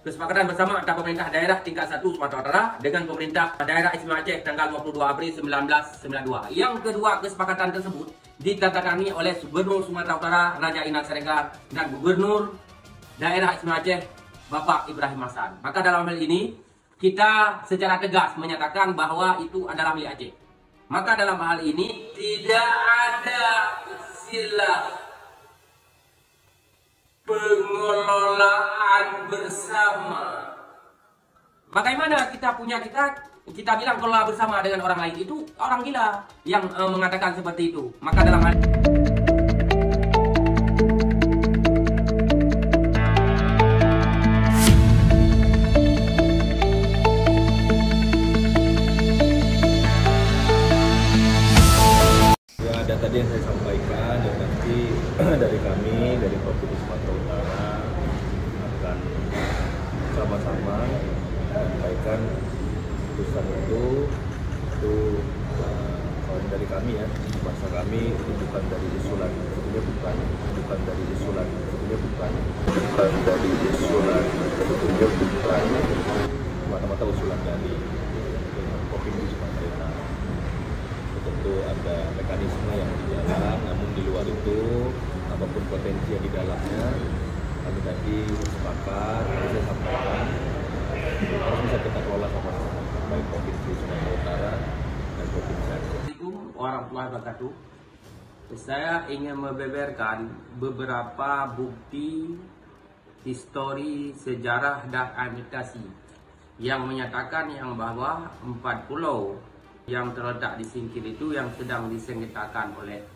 kesepakatan bersama antara pemerintah daerah tingkat 1 Sumatera Utara dengan pemerintah daerah Istimewa Aceh tanggal 22 April 1992. Yang kedua, kesepakatan tersebut ditandatangani oleh Gubernur Sumatera Utara Raja Inal Siregar dan Gubernur daerah Istimewa Aceh Bapak Ibrahim Hasan. Maka dalam hal ini kita secara tegas menyatakan bahwa itu adalah milik Aceh. Maka dalam hal ini tidak ada istilah pengelolaan bersama. Bagaimana kita bilang kelola bersama dengan orang lain, itu orang gila yang mengatakan seperti itu. Maka dalam hal tadi yang saya sampaikan, dan nanti dari kami, dari Provinsi Sumatera Utara akan sama-sama menyampaikan keputusan itu dari kami ya, bahasa kami itu bukan dari usulan, sebetulnya bukan dari usulan, sebetulnya bukan dari usulan, sebetulnya bukan mata-mata usulan dari Provinsi Sumatera Utara. Tentu ada mekanisme yang berjalan, namun di luar itu apapun potensi yang di dalamnya kami tadi sepakat, saya sampaikan harus bisa kita kelola sama-sama, baik Provinsi Sumatera Utara dan Provinsi Aceh. Assalamualaikum warahmatullahi wabarakatuh. Saya ingin membeberkan beberapa bukti histori, sejarah dan administrasi yang menyatakan bahwa 4 pulau yang terletak di Singkil itu yang sedang disengketakan oleh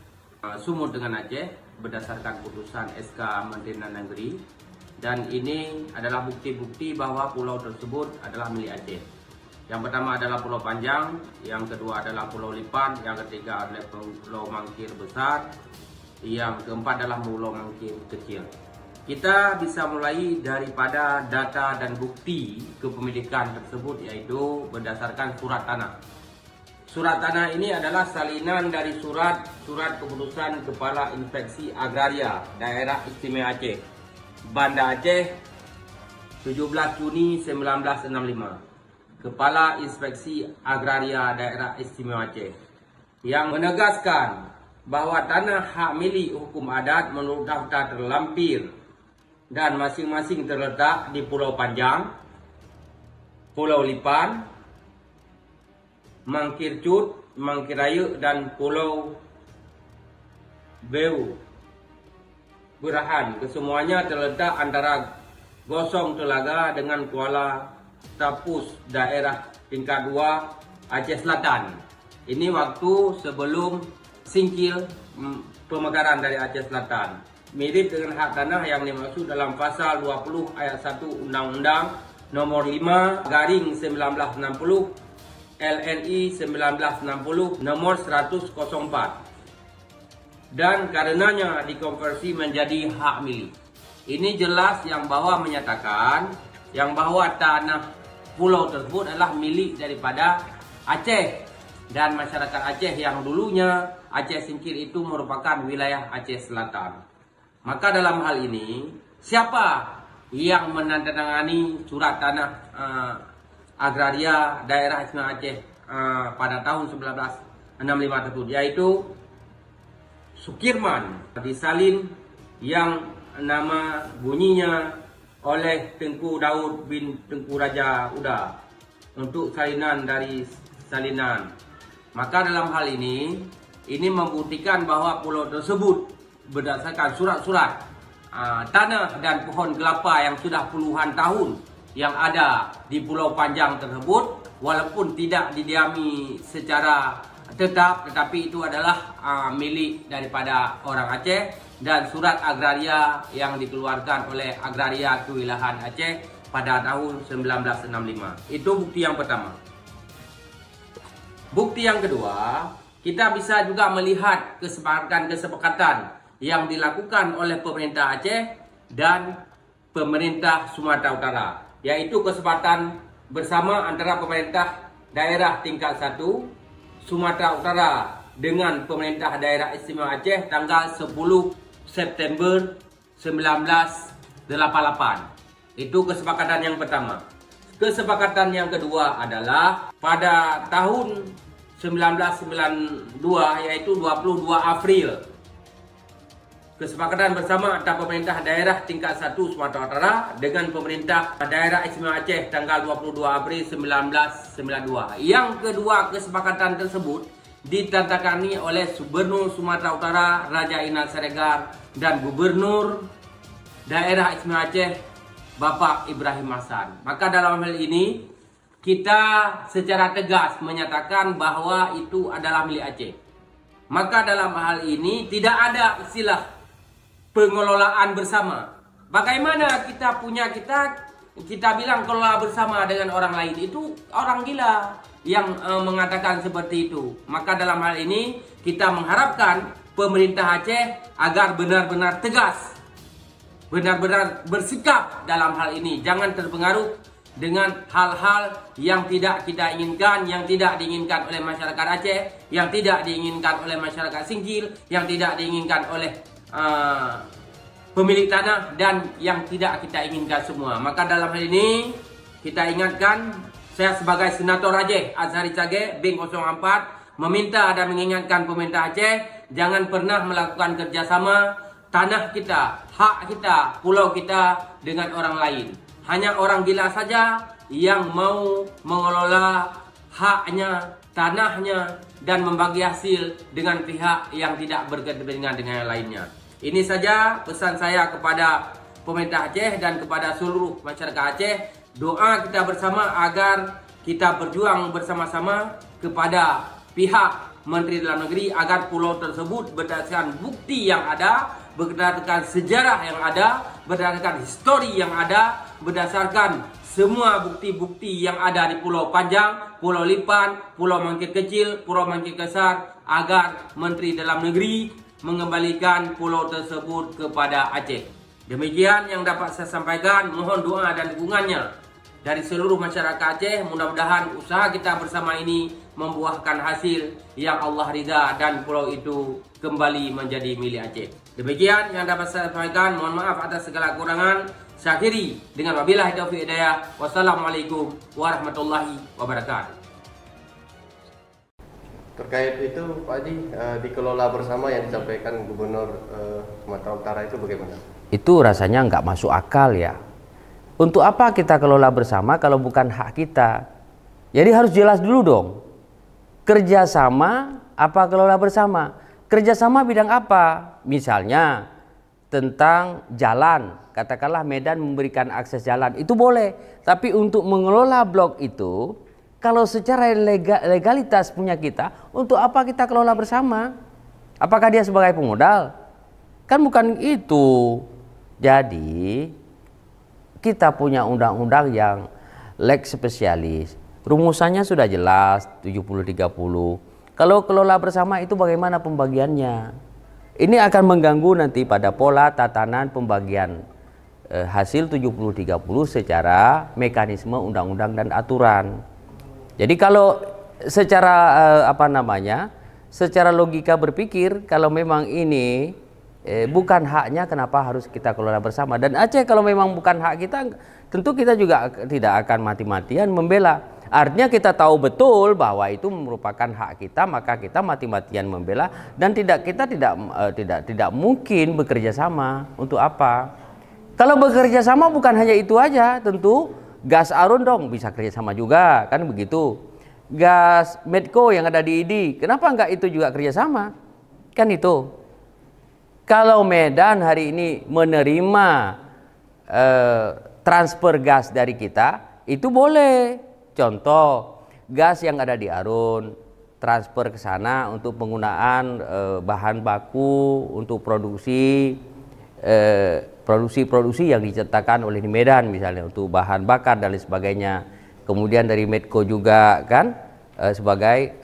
Sumut dengan Aceh berdasarkan putusan SK Menteri Dalam Negeri, dan ini adalah bukti-bukti bahwa pulau tersebut adalah milik Aceh. Yang pertama adalah Pulau Panjang, yang kedua adalah Pulau Lipan, yang ketiga adalah Pulau Mangkir Besar, yang keempat adalah Pulau Mangkir Kecil. Kita bisa mulai daripada data dan bukti kepemilikan tersebut, yaitu berdasarkan surat tanah. Surat tanah ini adalah salinan dari surat keputusan Kepala Inspeksi Agraria Daerah Istimewa Aceh, Banda Aceh, 17 Juni 1965. Kepala Inspeksi Agraria Daerah Istimewa Aceh yang menegaskan bahwa tanah hak milik hukum adat menurut daftar terlampir dan masing-masing terletak di Pulau Panjang, Pulau Lipan, Mangkir Cut, Mangkir Raya, dan Pulau Beu Berahan. Kesemuanya terletak antara Gosong Telaga dengan Kuala Tapus, daerah tingkat 2 Aceh Selatan. Ini waktu sebelum Singkil pemekaran dari Aceh Selatan. Mirip dengan hak tanah yang dimaksud dalam pasal 20 ayat 1 Undang-Undang nomor 5 garing 1960 LNI 1960 nomor 104, dan karenanya dikonversi menjadi hak milik. Ini jelas yang bahwa menyatakan yang bahwa tanah pulau tersebut adalah milik daripada Aceh dan masyarakat Aceh yang dulunya Aceh Singkil itu merupakan wilayah Aceh Selatan. Maka dalam hal ini siapa yang menandatangani surat tanah agraria daerah Istimewa Aceh pada tahun 1965 tersebut, yaitu Sukirman, disalin yang nama bunyinya oleh Tengku Daud bin Tengku Raja Uda untuk salinan dari salinan. Maka dalam hal ini membuktikan bahwa pulau tersebut berdasarkan surat-surat tanah dan pohon kelapa yang sudah puluhan tahun yang ada di Pulau Panjang tersebut, walaupun tidak didiami secara tetap, tetapi itu adalah milik daripada orang Aceh, dan surat agraria yang dikeluarkan oleh Agraria Kewilayahan Aceh pada tahun 1965. Itu bukti yang pertama. Bukti yang kedua, kita bisa juga melihat kesepakatan yang dilakukan oleh pemerintah Aceh dan pemerintah Sumatera Utara, yaitu kesepakatan bersama antara pemerintah daerah tingkat 1 Sumatera Utara dengan pemerintah daerah Istimewa Aceh tanggal 10 September 1988. Itu kesepakatan yang pertama. Kesepakatan yang kedua adalah pada tahun 1992, yaitu 22 April. Kesepakatan bersama antara pemerintah daerah tingkat 1 Sumatera Utara dengan pemerintah daerah Istimewa Aceh tanggal 22 April 1992. Yang kedua kesepakatan tersebut ditandatangani oleh Gubernur Sumatera Utara Raja Inal Siregar dan Gubernur daerah Istimewa Aceh Bapak Ibrahim Hasan. Maka dalam hal ini kita secara tegas menyatakan bahwa itu adalah milik Aceh. Maka dalam hal ini tidak ada istilah pengelolaan bersama. Bagaimana kita bilang kelola bersama dengan orang lain, itu orang gila yang mengatakan seperti itu. Maka dalam hal ini kita mengharapkan pemerintah Aceh agar benar-benar tegas, benar-benar bersikap dalam hal ini. Jangan terpengaruh dengan hal-hal yang tidak kita inginkan, yang tidak diinginkan oleh masyarakat Aceh, yang tidak diinginkan oleh masyarakat Singkil, yang tidak diinginkan oleh pemilik tanah, dan yang tidak kita inginkan semua. Maka dalam hal ini kita ingatkan, saya sebagai Senator Aceh Azhari Cage BIN 04 meminta dan mengingatkan pemerintah Aceh jangan pernah melakukan kerjasama tanah kita, hak kita, pulau kita dengan orang lain. Hanya orang gila saja yang mau mengelola haknya, tanahnya, dan membagi hasil dengan pihak yang tidak berkepentingan dengan yang lainnya. Ini saja pesan saya kepada pemerintah Aceh dan kepada seluruh masyarakat Aceh. Doa kita bersama agar kita berjuang bersama-sama kepada pihak Menteri Dalam Negeri agar pulau tersebut berdasarkan bukti yang ada, berdasarkan sejarah yang ada, berdasarkan histori yang ada, berdasarkan semua bukti-bukti yang ada di Pulau Panjang, Pulau Lipan, Pulau Mangkit Kecil, Pulau Mangkit Besar, agar Menteri Dalam Negeri mengembalikan pulau tersebut kepada Aceh. Demikian yang dapat saya sampaikan. Mohon doa dan dukungannya dari seluruh masyarakat Aceh. Mudah-mudahan usaha kita bersama ini membuahkan hasil yang Allah ridha dan pulau itu kembali menjadi milik Aceh. Demikian yang dapat saya sampaikan. Mohon maaf atas segala kekurangan. Saya akhiri dengan wabillahi taufiq hidayah. Wassalamualaikum warahmatullahi wabarakatuh. Terkait itu Pak Haji, dikelola bersama yang disampaikan Gubernur Sumatera Utara itu bagaimana? Itu rasanya nggak masuk akal ya. Untuk apa kita kelola bersama kalau bukan hak kita? Jadi harus jelas dulu dong. Kerjasama apa kelola bersama? Kerjasama bidang apa? Misalnya tentang jalan, katakanlah Medan memberikan akses jalan, itu boleh. Tapi untuk mengelola blok itu, kalau secara legalitas punya kita, untuk apa kita kelola bersama? Apakah dia sebagai pemodal? Kan bukan itu. Jadi kita punya undang-undang yang lex spesialis. Rumusannya sudah jelas 70-30. Kalau kelola bersama itu bagaimana pembagiannya? Ini akan mengganggu nanti pada pola tatanan pembagian hasil 70-30 secara mekanisme undang-undang dan aturan. Jadi kalau secara secara logika berpikir, kalau memang ini bukan haknya, kenapa harus kita kelola bersama? Dan Aceh kalau memang bukan hak kita, tentu kita juga tidak akan mati-matian membela. Artinya kita tahu betul bahwa itu merupakan hak kita, maka kita mati-matian membela, dan kita tidak mungkin bekerja sama. Untuk apa? Kalau bekerja sama bukan hanya itu aja, tentu gas Arun dong bisa kerjasama juga, kan begitu. Gas Medco yang ada di ID, kenapa enggak itu juga kerjasama? Kan itu. Kalau Medan hari ini menerima transfer gas dari kita, itu boleh. Contoh, gas yang ada di Arun transfer ke sana untuk penggunaan bahan baku untuk produksi yang diciptakan oleh di Medan, misalnya untuk bahan bakar dan lain sebagainya. Kemudian dari Medco juga kan sebagai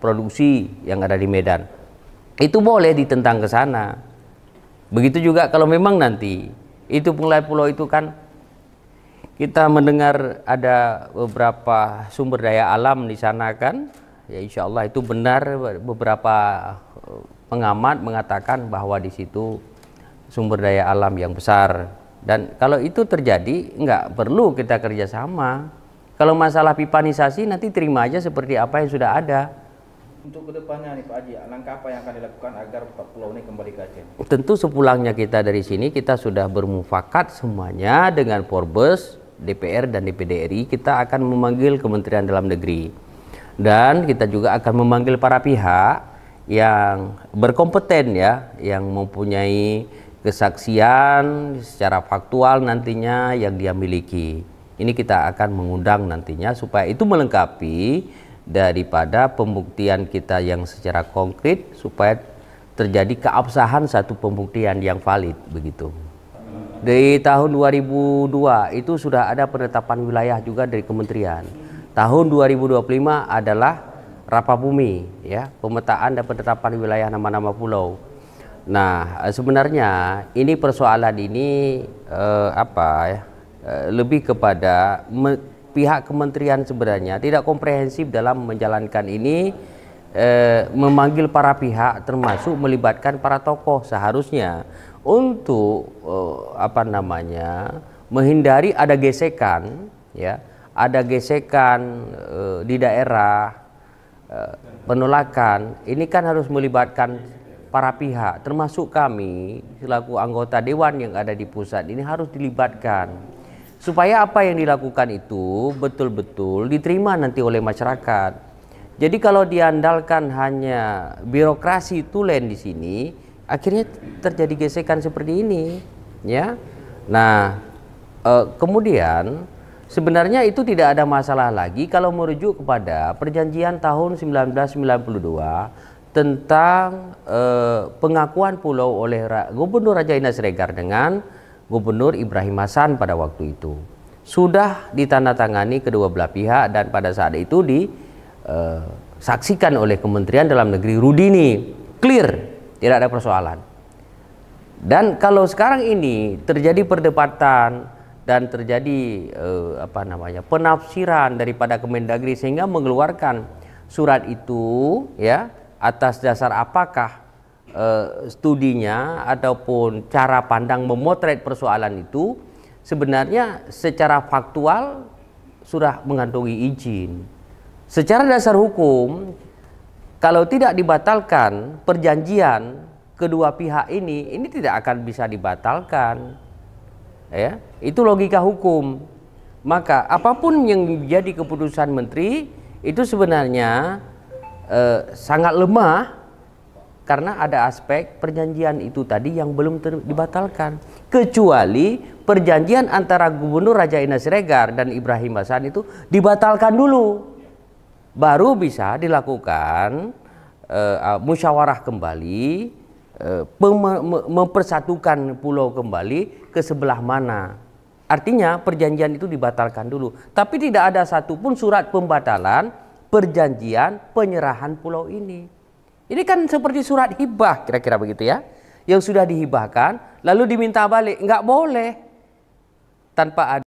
produksi yang ada di Medan. Itu boleh ditentang ke sana. Begitu juga kalau memang nanti itu pengelola pulau itu kan, kita mendengar ada beberapa sumber daya alam di sana kan, ya insya Allah itu benar. Beberapa pengamat mengatakan bahwa di situ sumber daya alam yang besar, Dan kalau itu terjadi, nggak perlu kita kerjasama. Kalau masalah pipanisasi nanti terima aja seperti apa yang sudah ada. Untuk kedepannya nih Pak Haji, langkah apa yang akan dilakukan agar pulau ini kembali ke Aceh? Tentu sepulangnya kita dari sini, kita sudah bermufakat semuanya dengan Forbes, DPR dan DPD RI. Kita akan memanggil Kementerian Dalam Negeri. Dan kita juga akan memanggil para pihak yang berkompeten ya, yang mempunyai kesaksian secara faktual nantinya yang dia miliki. Ini kita akan mengundang nantinya supaya itu melengkapi daripada pembuktian kita yang secara konkret, supaya terjadi keabsahan satu pembuktian yang valid begitu. Di tahun 2002 itu sudah ada penetapan wilayah juga dari kementerian. Tahun 2025 adalah Rapabumi ya, pemetaan dan penetapan wilayah nama-nama pulau. Nah, sebenarnya ini persoalan ini lebih kepada pihak kementerian sebenarnya tidak komprehensif dalam menjalankan ini, memanggil para pihak termasuk melibatkan para tokoh seharusnya untuk menghindari ada gesekan ya, ada gesekan di daerah, penolakan. Ini kan harus melibatkan para pihak termasuk kami selaku anggota dewan yang ada di pusat ini harus dilibatkan supaya apa yang dilakukan itu betul-betul diterima nanti oleh masyarakat. Jadi kalau diandalkan hanya birokrasi tulen di sini, akhirnya terjadi gesekan seperti ini ya. Nah, kemudian sebenarnya itu tidak ada masalah lagi kalau merujuk kepada perjanjian tahun 1992 tentang pengakuan pulau oleh Gubernur Raja Inas Siregar dengan Gubernur Ibrahim Hasan pada waktu itu. Sudah ditandatangani kedua belah pihak dan pada saat itu disaksikan oleh Kementerian Dalam Negeri Rudini. Clear, tidak ada persoalan. Dan kalau sekarang ini terjadi perdebatan dan terjadi penafsiran daripada Kemendagri sehingga mengeluarkan surat itu ya, atas dasar apakah studinya ataupun cara pandang memotret persoalan itu sebenarnya secara faktual sudah mengantongi izin. Secara dasar hukum kalau tidak dibatalkan perjanjian kedua pihak ini tidak akan bisa dibatalkan. Ya, itu logika hukum. Maka apapun yang menjadi keputusan menteri itu sebenarnya sangat lemah karena ada aspek perjanjian itu tadi yang belum dibatalkan. Kecuali perjanjian antara Gubernur Raja Inas Siregar dan Ibrahim Hasan itu dibatalkan dulu, baru bisa dilakukan musyawarah kembali, mempersatukan pulau kembali ke sebelah mana. Artinya perjanjian itu dibatalkan dulu. Tapi tidak ada satupun surat pembatalan perjanjian penyerahan pulau ini. Ini kan seperti surat hibah kira-kira begitu ya. Yang sudah dihibahkan lalu diminta balik. Nggak boleh tanpa ada